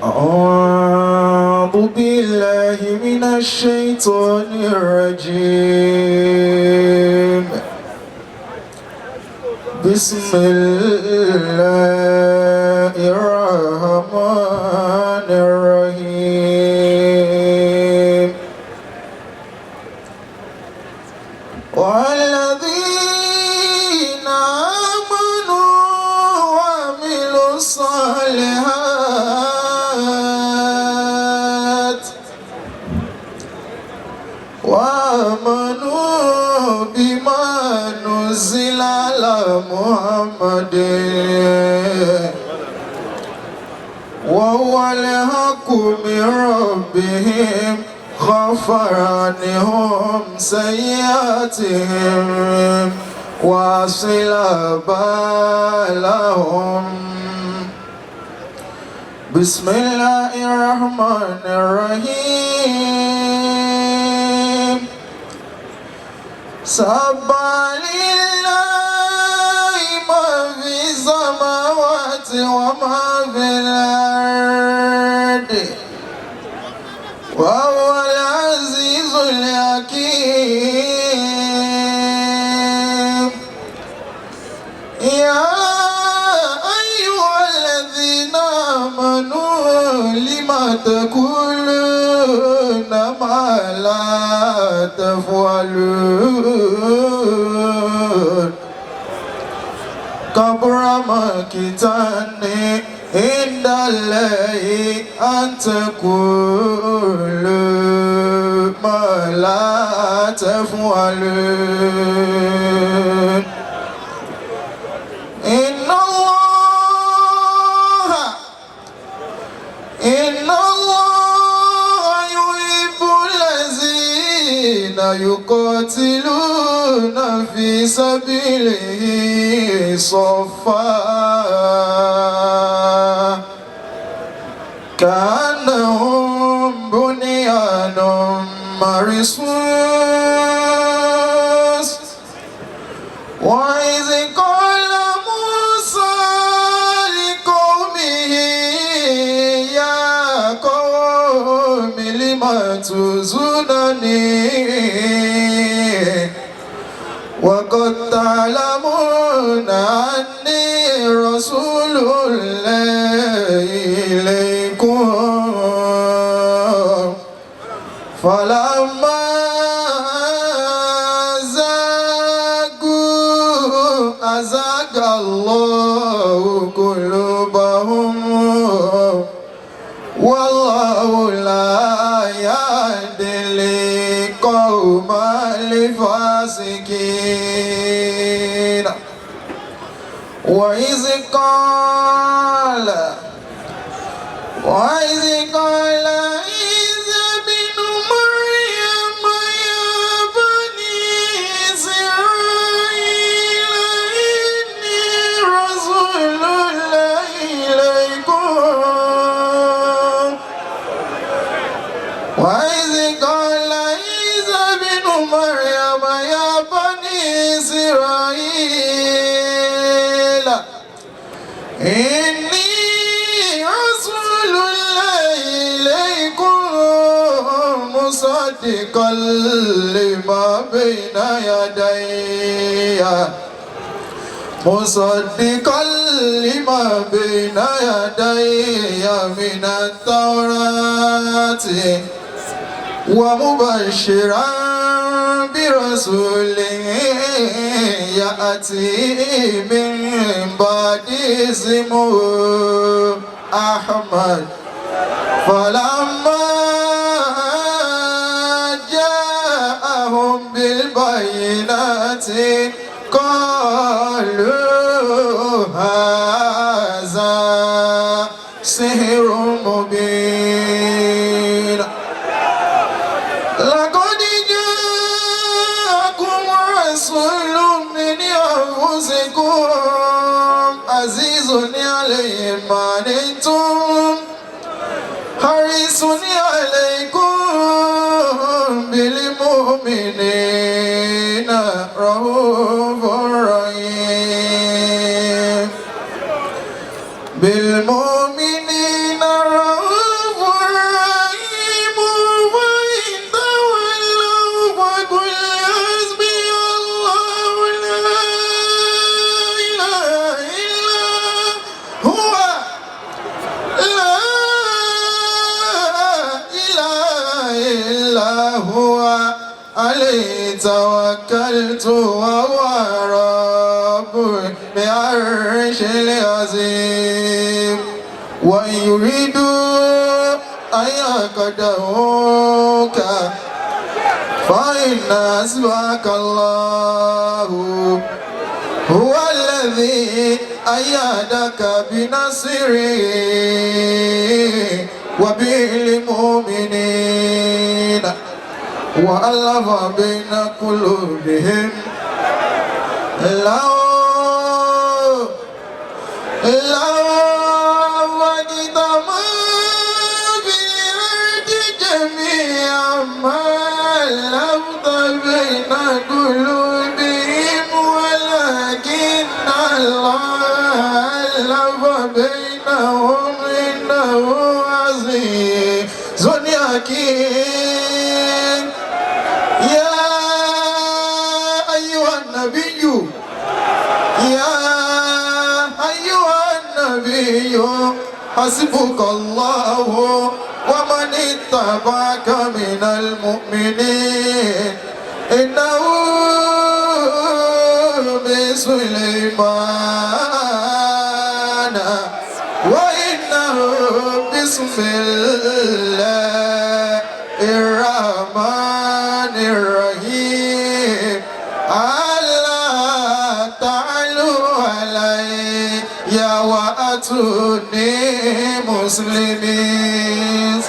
أعوذ بالله من الشيطان الرجيم. بسم الله الرحمن الرحيم. والذين آمنوا وعملوا الصالحات وآمنوا بما نزل على محمد وهو الحق من ربهم غفر عنهم سيئاتهم وأصلح بالهم. بسم الله الرحمن الرحيم. سبح لله ما في السماوات وما في الأرض وهو العزيز الحكيم. يا أيها الذين آمنوا لما تقولون ما لا تفعلون كبر مقتا عند الله أن تقولوا ما لا تفعلون. إن الله يحب الذين يقاتلون في سبيله صفا كأنهم بنيان مرصوص. وإذ قال موسى لقومه يا قوم لم تؤذونني وقد تعلمون أني رسول الله إليكم. فلما زاغوا أزاغ الله قلوبهم والله لا يهدي القوم الفاسقين. وإذ قال عيسى بن مريم يا بني إسرائيل إني رسول الله إليكم. وإذ قال عيسى بن مريم يا بني إسرائيل إني رسول الله إليكم مصدقا لما بين يدي من التوراة ومبشرا برسول يأتي من بعد اسمه أحمد. فلما جاءهم بالبينات قالوا هذا سحر مبين. لقد جاءكم رسول من أنفسكم عزيز عليه ما عنتم حريص عليكم بالمؤمنين رؤوف رحيم. بالمؤمنين رؤوف قلت وهو رب بعرش العظيم وإن يريدوا أن يقتلوك فإن حسبك الله هو الذي أيدك بنصره وبالمؤمنين وألف بين قلوبهم لو وجدما بالأرض جميعا ما ألفت بين قلوبهم ولكن الله ألف بينهم إنه عزيز حكيم يا أيها النبي حسبك الله ومن اتبعك من المؤمنين إنه بسليمان وإنه بسم الله الرحمن الرحيم ألا تعلوا علي وأتوني مسلمين.